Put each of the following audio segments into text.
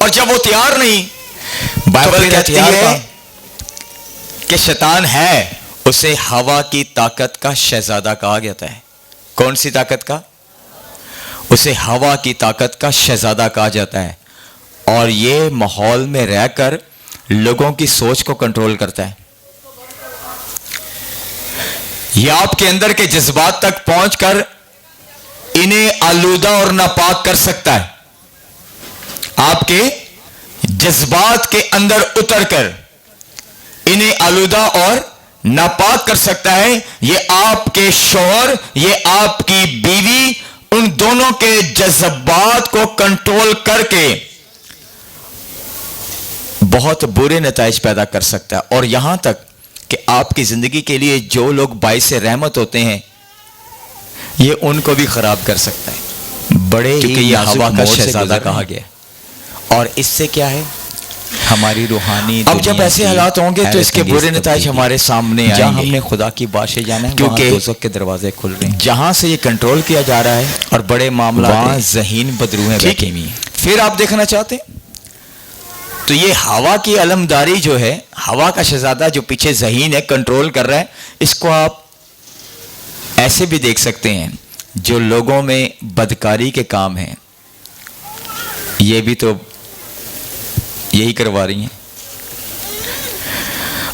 اور جب وہ تیار نہیں, بائبل کہتی ہے کہ شیطان ہے, اسے ہوا کی طاقت کا شہزادہ کہا جاتا ہے. کون سی طاقت کا؟ اسے ہوا کی طاقت کا شہزادہ کہا جاتا ہے. اور یہ ماحول میں رہ کر لوگوں کی سوچ کو کنٹرول کرتا ہے. یہ آپ کے اندر کے جذبات تک پہنچ کر انہیں آلودہ اور ناپاک کر سکتا ہے. آپ کے جذبات کے اندر اتر کر انہیں آلودہ اور ناپاک کر سکتا ہے. یہ آپ کے شوہر, یہ آپ کی بیوی, ان دونوں کے جذبات کو کنٹرول کر کے بہت برے نتائج پیدا کر سکتا ہے. اور یہاں تک کہ آپ کی زندگی کے لیے جو لوگ باعث رحمت ہوتے ہیں, یہ ان کو بھی خراب کر سکتا ہے. بڑے کیونکہ یہ ہوا کا شہزادہ کہا گیا. اور اس سے کیا ہے, ہماری روحانی اب جب ایسے حالات ہوں گے تو اس کے برے نتائج ہمارے سامنے آئیں گے. جہاں ہم نے خدا کی بادشاہی جانا ہے, کیونکہ دوزخ کے دروازے کھل رہے ہیں. جہاں سے یہ کنٹرول کیا جا رہا ہے اور بڑے معاملات, وہاں ذہین بدروہیں بیٹھی ہوئی ہیں. پھر آپ دیکھنا چاہتے ہیں تو یہ ہوا کی علمداری جو ہے, ہوا کا شہزادہ جو پیچھے ذہین ہے, کنٹرول کر رہا ہے, اس کو آپ ایسے بھی دیکھ سکتے ہیں. جو لوگوں میں بدکاری کے کام ہیں, یہ بھی تو یہی کروا رہی ہیں.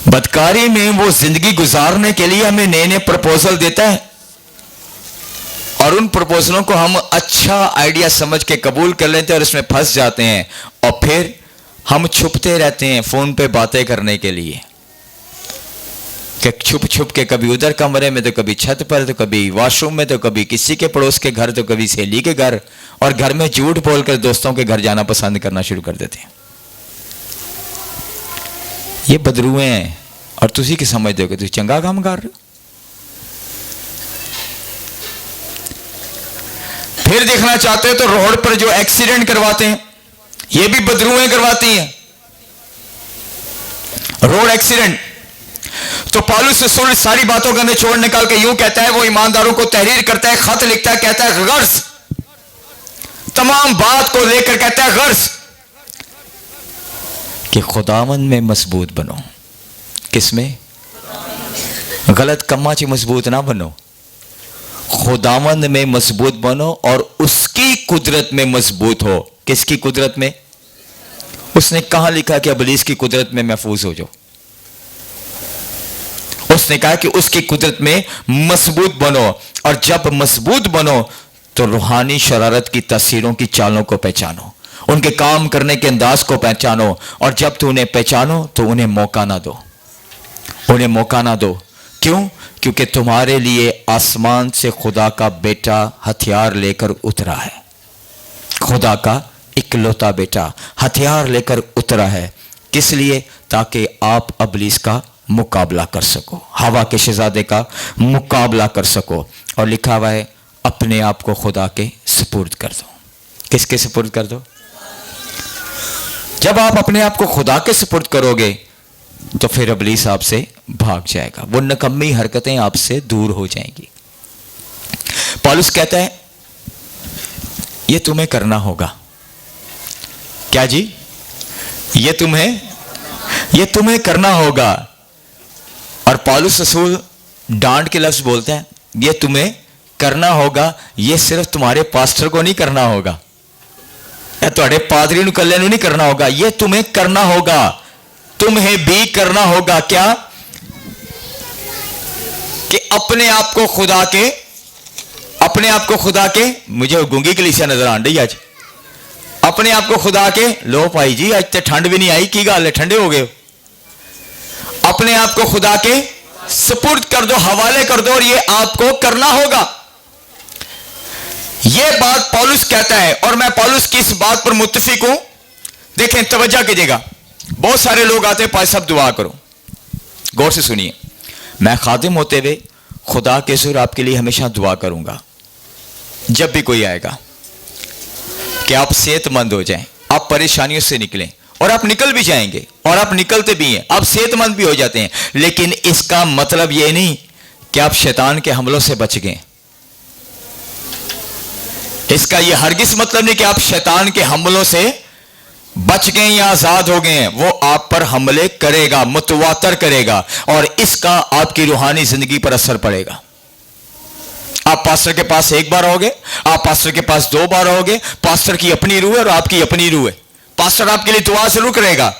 بدکاری میں وہ زندگی گزارنے کے لیے ہمیں نئے نئے پرپوزل دیتا ہے, اور ان پرپوزلوں کو ہم اچھا آئیڈیا سمجھ کے قبول کر لیتے ہیں اور اس میں پھنس جاتے ہیں. اور پھر ہم چھپتے رہتے ہیں فون پہ باتیں کرنے کے لیے, کہ چھپ چھپ کے کبھی ادھر کمرے میں, تو کبھی چھت پر, تو کبھی واش روم میں, تو کبھی کسی کے پڑوس کے گھر, تو کبھی سہیلی کے گھر, اور گھر میں جھوٹ بول کر دوستوں کے گھر جانا پسند کرنا شروع کر دیتے ہیں. یہ بدروئے ہیں, اور تسی کی سمجھتے ہو کہ تسی چنگا کام کر رہے ہو. پھر دیکھنا چاہتے ہو تو روڈ پر جو ایکسیڈنٹ کرواتے ہیں, یہ بھی بدروئیں کرواتی ہیں. روڈ ایکسیڈنٹ تو پالوس رسول ساری باتوں کا نچوڑ نکال کے یوں کہتا ہے, وہ ایمانداروں کو تحریر کرتا ہے, خط لکھتا ہے, کہتا ہے غرض, تمام بات کو لے کر کہتا ہے غرض کہ خداوند میں مضبوط بنو. کس میں؟ غلط کما چی مضبوط نہ بنو, خداوند میں مضبوط بنو اور اس کی قدرت میں مضبوط ہو. کس کی قدرت میں؟ اس نے کہاں لکھا کہ ابلیس کی قدرت میں محفوظ ہو جاؤ؟ اس نے کہا کہ اس کی قدرت میں مضبوط بنو. اور جب مضبوط بنو تو روحانی شرارت کی تاثیروں کی چالوں کو پہچانو, ان کے کام کرنے کے انداز کو پہچانو. اور جب تو انہیں پہچانو تو انہیں موقع نہ دو, انہیں موقع نہ دو. کیوں؟ کیونکہ تمہارے لیے آسمان سے خدا کا بیٹا ہتھیار لے کر اترا ہے. خدا کا اکلوتا بیٹا ہتھیار لے کر اترا ہے. کس لیے؟ تاکہ آپ ابلیس کا مقابلہ کر سکو, ہوا کے شہزادے کا مقابلہ کر سکو. اور لکھا ہوا ہے اپنے آپ کو خدا کے سپرد کر دو. کس کے سپرد کر دو؟ جب آپ اپنے آپ کو خدا کے سپرد کرو گے تو پھر ابلیس آپ سے بھاگ جائے گا, وہ نکمی حرکتیں آپ سے دور ہو جائیں گی. پالوس کہتا ہے یہ تمہیں کرنا ہوگا. کیا جی؟ یہ تمہیں کرنا ہوگا. اور پالوس رسول ڈانٹ کے لفظ بولتے ہیں, یہ تمہیں کرنا ہوگا. یہ صرف تمہارے پاسٹر کو نہیں کرنا ہوگا, یا تمہارے پادری نو کلے نو نہیں کرنا ہوگا, یہ تمہیں کرنا ہوگا, تمہیں بھی کرنا ہوگا. کیا؟ کہ اپنے آپ کو خدا کے مجھے گونگی کلیسیا نظر آن رہی آج, اپنے آپ کو خدا کے, لو بھائی جی آج تے ٹھنڈ بھی نہیں آئی, کی گل ہے ٹھنڈے ہو گئے. اپنے آپ کو خدا کے سپرد کر دو, حوالے کر دو, اور یہ آپ کو کرنا ہوگا. یہ بات پالوس کہتا ہے, اور میں پالوس کی اس بات پر متفق ہوں. دیکھیں توجہ کیجئے گا, بہت سارے لوگ آتے ہیں پاس صاحب دعا کرو. غور سے سنیے, میں خادم ہوتے ہوئے خدا کے حضور آپ کے لیے ہمیشہ دعا کروں گا جب بھی کوئی آئے گا, کہ آپ صحت مند ہو جائیں, آپ پریشانیوں سے نکلیں. اور آپ نکل بھی جائیں گے, اور آپ نکلتے بھی ہیں, آپ صحت مند بھی ہو جاتے ہیں. لیکن اس کا مطلب یہ نہیں کہ آپ شیطان کے حملوں سے بچ گئے. اس کا یہ ہرگز مطلب نہیں کہ آپ شیطان کے حملوں سے بچ گئے یا آزاد ہو گئے ہیں. وہ آپ پر حملے کرے گا, متواتر کرے گا, اور اس کا آپ کی روحانی زندگی پر اثر پڑے گا. آپ پاسٹر کے پاس ایک بار ہوگے, آپ پاسٹر کے پاس 2 بار ہوگے. پاسٹر کی اپنی روح ہے اور آپ کی اپنی روح ہے. پاسٹر آپ کے لیے دعا ضرور کرے گا,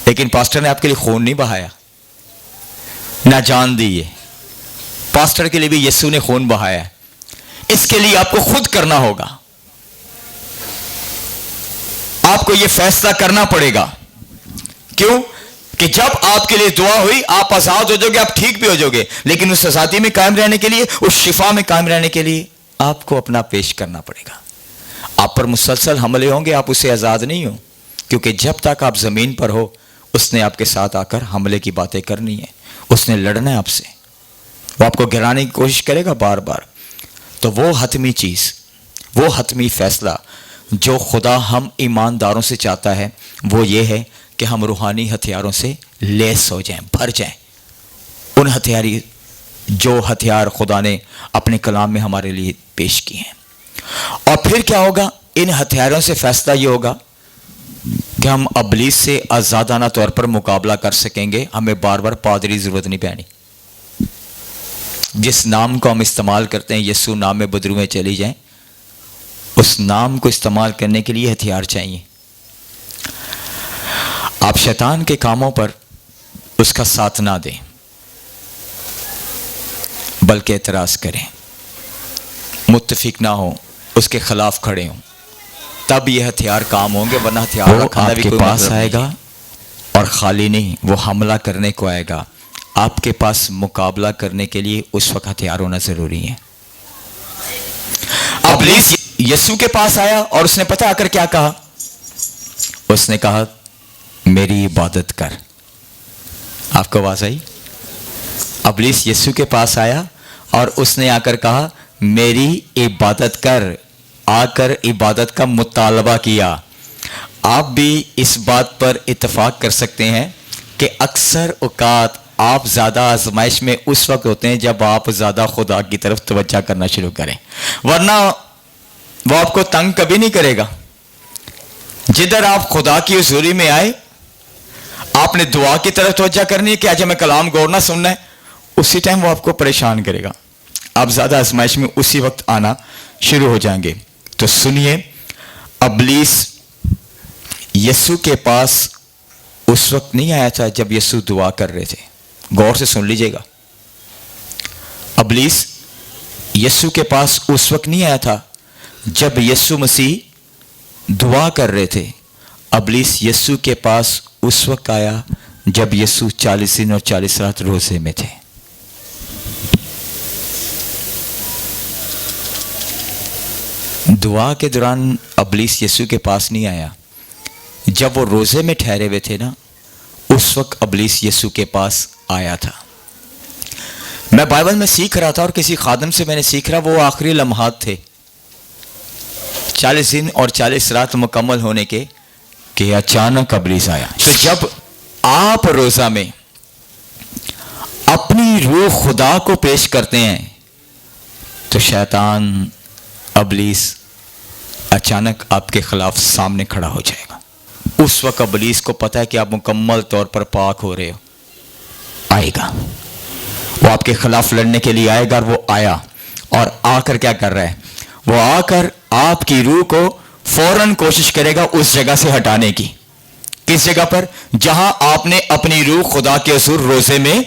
لیکن پاسٹر نے آپ کے لیے خون نہیں بہایا, نہ جان دی ہے. پاسٹر کے لیے بھی یسوع نے خون بہایا ہے. اس کے لیے آپ کو خود کرنا ہوگا. آپ کو یہ فیصلہ کرنا پڑے گا. کیوں؟ کہ جب آپ کے لیے دعا ہوئی آپ آزاد ہو جاؤ گے, آپ ٹھیک بھی ہو جاؤ گے, لیکن اس آزادی میں قائم رہنے کے لیے, اس شفا میں قائم رہنے کے لیے آپ کو اپنا پیش کرنا پڑے گا. آپ پر مسلسل حملے ہوں گے, آپ اسے آزاد نہیں ہو, کیونکہ جب تک آپ زمین پر ہو اس نے آپ کے ساتھ آ کر حملے کی باتیں کرنی ہیں. اس نے لڑنا ہے آپ سے, وہ آپ کو گرانے کی کوشش کرے گا بار بار. تو وہ حتمی چیز, وہ حتمی فیصلہ جو خدا ہم ایمانداروں سے چاہتا ہے وہ یہ ہے کہ ہم روحانی ہتھیاروں سے لیس ہو جائیں, بھر جائیں. ان جو ہتھیار خدا نے اپنے کلام میں ہمارے لیے پیش کیے ہیں. اور پھر کیا ہوگا؟ ان ہتھیاروں سے فیصلہ یہ ہوگا کہ ہم ابلیس سے آزادانہ طور پر مقابلہ کر سکیں گے. ہمیں بار بار پادری ضرورت نہیں پڑنی. جس نام کو ہم استعمال کرتے ہیں, یسوع نام میں بدرو میں چلی جائیں, اس نام کو استعمال کرنے کے لیے ہتھیار چاہیے. آپ شیطان کے کاموں پر اس کا ساتھ نہ دیں, بلکہ اعتراض کریں, متفق نہ ہوں, اس کے خلاف کھڑے ہوں, تب یہ ہتھیار کام ہوں گے. ورنہ ہتھیار آپ کے پاس آئے گا اور خالی نہیں, وہ حملہ کرنے کو آئے گا. آپ کے پاس مقابلہ کرنے کے لیے اس وقت ہتھیار ہونا ضروری ہے. ابلیس یسوع کے پاس آیا اور اس نے پتہ آ کر کیا کہا؟ اس نے کہا میری عبادت کر. آپ کو آواز آئی؟ ابلیس یسوع کے پاس آیا اور اس نے آ کر کہا میری عبادت کر, آ کر عبادت کا مطالبہ کیا. آپ بھی اس بات پر اتفاق کر سکتے ہیں کہ اکثر اوقات آپ زیادہ آزمائش میں اس وقت ہوتے ہیں جب آپ زیادہ خدا کی طرف توجہ کرنا شروع کریں, ورنہ وہ آپ کو تنگ کبھی نہیں کرے گا. جدھر آپ خدا کی حضوری میں آئے, آپ نے دعا کی طرف توجہ کرنی ہے کہ آج ہمیں کلام گورنا سننا ہے, اسی ٹائم وہ آپ کو پریشان کرے گا. آپ زیادہ آزمائش میں اسی وقت آنا شروع ہو جائیں گے. تو سنیے, ابلیس یسوع کے پاس اس وقت نہیں آیا تھا جب یسوع دعا کر رہے تھے. غور سے سن لیجئے گا, ابلیس یسوع کے پاس اس وقت نہیں آیا تھا جب یسوع مسیح دعا کر رہے تھے. ابلیس یسوع کے پاس اس وقت آیا جب یسوع 40 دن اور 40 رات روزے میں تھے. دعا کے دوران ابلیس یسوع کے پاس نہیں آیا. جب وہ روزے میں ٹھہرے ہوئے تھے نا, اس وقت ابلیس یسوع کے پاس آیا تھا. میں بائبل میں سیکھ رہا تھا اور کسی خادم سے میں نے سیکھ رہا, وہ آخری لمحات تھے 40 دن اور 40 رات مکمل ہونے کے, کہ اچانک ابلیس آیا. تو جب آپ روزہ میں اپنی روح خدا کو پیش کرتے ہیں تو شیطان ابلیس اچانک آپ کے خلاف سامنے کھڑا ہو جائے گا. اس وقت ابلیس کو پتہ ہے کہ آپ مکمل طور پر پاک ہو رہے ہو, آئے گا, وہ آپ کے خلاف لڑنے کے لیے آئے گا. اور وہ آیا, اور آ کر کیا کر رہا ہے؟ وہ آ کر آپ کی روح کو فوراً کوشش کرے گا اس جگہ سے ہٹانے کی. کس جگہ پر؟ جہاں آپ نے اپنی روح خدا کے حضور روزے میں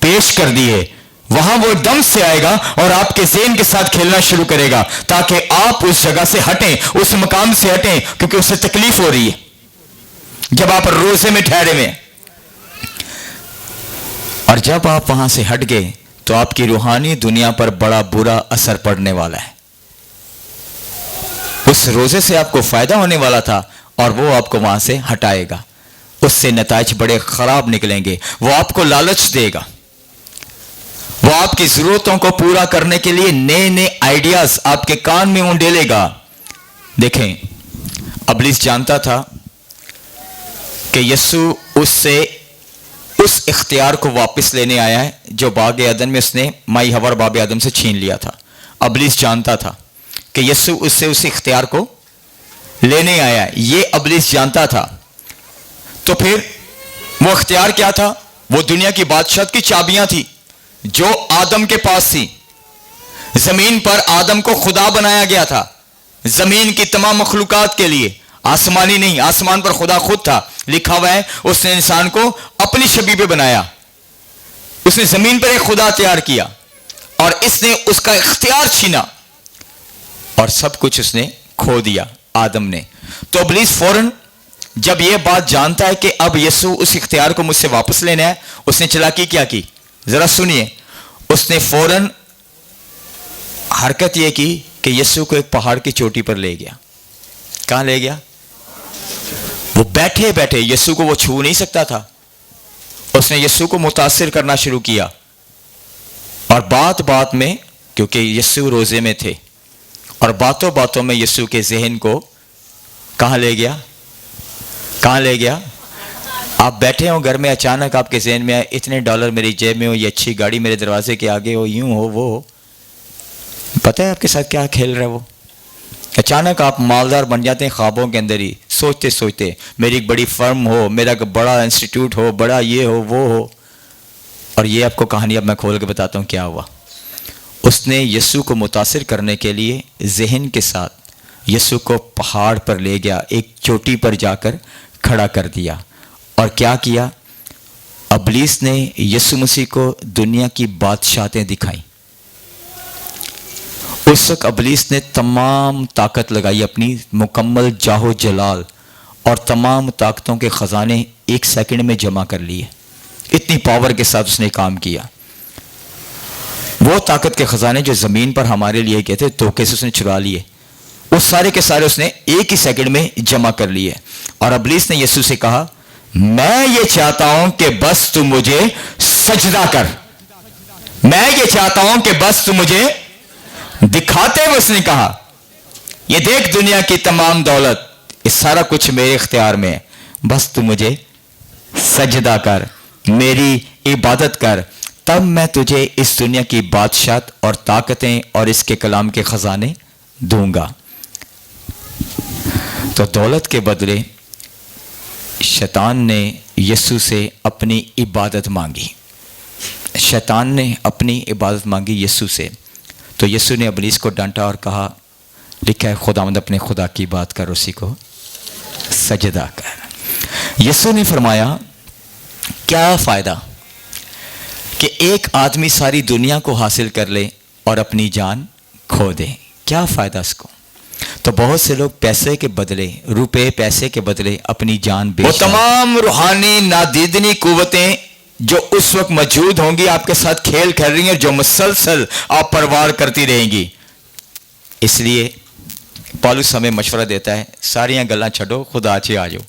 پیش کر دی ہے, وہاں وہ دم سے آئے گا اور آپ کے ذہن کے ساتھ کھیلنا شروع کرے گا تاکہ آپ اس جگہ سے ہٹیں, اس مقام سے ہٹیں, کیونکہ اس سے تکلیف ہو رہی ہے جب آپ روزے میں ٹھہرے ہوئے. اور جب آپ وہاں سے ہٹ گئے تو آپ کی روحانی دنیا پر بڑا برا اثر پڑنے والا ہے. اس روزے سے آپ کو فائدہ ہونے والا تھا اور وہ آپ کو وہاں سے ہٹائے گا. اس سے نتائج بڑے خراب نکلیں گے. وہ آپ کو لالچ دے گا, وہ آپ کی ضرورتوں کو پورا کرنے کے لیے نئے نئے آئیڈیاز آپ کے کان میں اونڈیلے گا. دیکھیں, ابلیس جانتا تھا کہ یسوع اس سے اس اختیار کو واپس لینے آیا ہے جو باغ عدن میں اس نے مائی حوا اور باب آدم سے چھین لیا تھا. ابلیس جانتا تھا کہ یسوع اس سے اس اختیار کو لینے آیا ہے. یہ ابلیس جانتا تھا. تو پھر وہ اختیار کیا تھا؟ وہ دنیا کی بادشاہت کی چابیاں تھی جو آدم کے پاس تھی. زمین پر آدم کو خدا بنایا گیا تھا، زمین کی تمام مخلوقات کے لیے، آسمانی نہیں. آسمان پر خدا خود تھا. لکھا ہوا ہے اس نے انسان کو اپنی شبیہ پہ بنایا. اس نے زمین پر ایک خدا تیار کیا اور اس نے اس کا اختیار چھینا اور سب کچھ اس نے کھو دیا آدم نے. تو ابلیس فوراً جب یہ بات جانتا ہے کہ اب یسوع اس اختیار کو مجھ سے واپس لینا ہے، اس نے چلاکی کیا کی؟ ذرا سنیے. اس نے فوراً حرکت یہ کی کہ یسوع کو ایک پہاڑ کی چوٹی پر لے گیا. کہاں لے گیا؟ وہ بیٹھے بیٹھے، یسوع کو وہ چھو نہیں سکتا تھا. اس نے یسوع کو متاثر کرنا شروع کیا اور بات بات میں، کیونکہ یسوع روزے میں تھے، اور باتوں باتوں میں یسوع کے ذہن کو کہاں لے گیا؟ کہاں لے گیا؟ آپ بیٹھے ہو گھر میں، اچانک آپ کے ذہن میں آئے اتنے ڈالر میری جیب میں ہو، یہ اچھی گاڑی میرے دروازے کے آگے ہو، یوں ہو وہ ہو. پتہ ہے آپ کے ساتھ کیا کھیل رہا ہے وہ؟ اچانک آپ مالدار بن جاتے ہیں خوابوں کے اندر ہی، سوچتے سوچتے میری ایک بڑی فرم ہو، میرا بڑا انسٹیٹیوٹ ہو، بڑا یہ ہو وہ ہو. اور یہ آپ کو کہانی اب میں کھول کے بتاتا ہوں کیا ہوا. اس نے یسوع کو متاثر کرنے کے لیے ذہن کے ساتھ یسوع کو پہاڑ پر لے گیا، ایک چوٹی پر جا کر کھڑا کر دیا. اور کیا کیا؟ ابلیس نے یسوع مسیح کو دنیا کی بادشاہتیں دکھائیں. اس وقت ابلیس نے تمام طاقت لگائی، اپنی مکمل جاہ و جلال اور تمام طاقتوں کے خزانے ایک سیکنڈ میں جمع کر لیے. اتنی پاور کے ساتھ اس نے کام کیا. وہ طاقت کے خزانے جو زمین پر ہمارے لیے گئے تھے، دھوکے سے اس نے چرا لیے، وہ سارے کے سارے اس نے ایک ہی سیکنڈ میں جمع کر لیے. اور ابلیس نے یسوع سے کہا، میں یہ چاہتا ہوں کہ بس تو مجھے سجدہ کر، میں یہ چاہتا ہوں کہ بس تو مجھے دکھاتے ہوئے اس نے کہا، یہ دیکھ دنیا کی تمام دولت، یہ سارا کچھ میرے اختیار میں ہے، بس تو مجھے سجدہ کر، میری عبادت کر، تب میں تجھے اس دنیا کی بادشاہت اور طاقتیں اور اس کے کلام کے خزانے دوں گا. تو دولت کے بدلے شیطان نے یسوع سے اپنی عبادت مانگی. شیطان نے اپنی عبادت مانگی یسوع سے. تو یسوع نے ابلیس کو ڈانٹا اور کہا، لکھا ہے خداوند اپنے خدا کی بات کر، اسی کو سجدہ کر. یسوع نے فرمایا، کیا فائدہ کہ ایک آدمی ساری دنیا کو حاصل کر لے اور اپنی جان کھو دے؟ کیا فائدہ اس کو؟ تو بہت سے لوگ پیسے کے بدلے، روپے پیسے کے بدلے اپنی جان بیچ، وہ تمام روحانی نادیدنی قوتیں جو اس وقت موجود ہوں گی آپ کے ساتھ کھیل کھیل رہی ہیں، جو مسلسل آپ پروار کرتی رہیں گی. اس لیے پالوس ہمیں مشورہ دیتا ہے، ساریاں گلاں چھڈو، خدا چے آ جاؤ.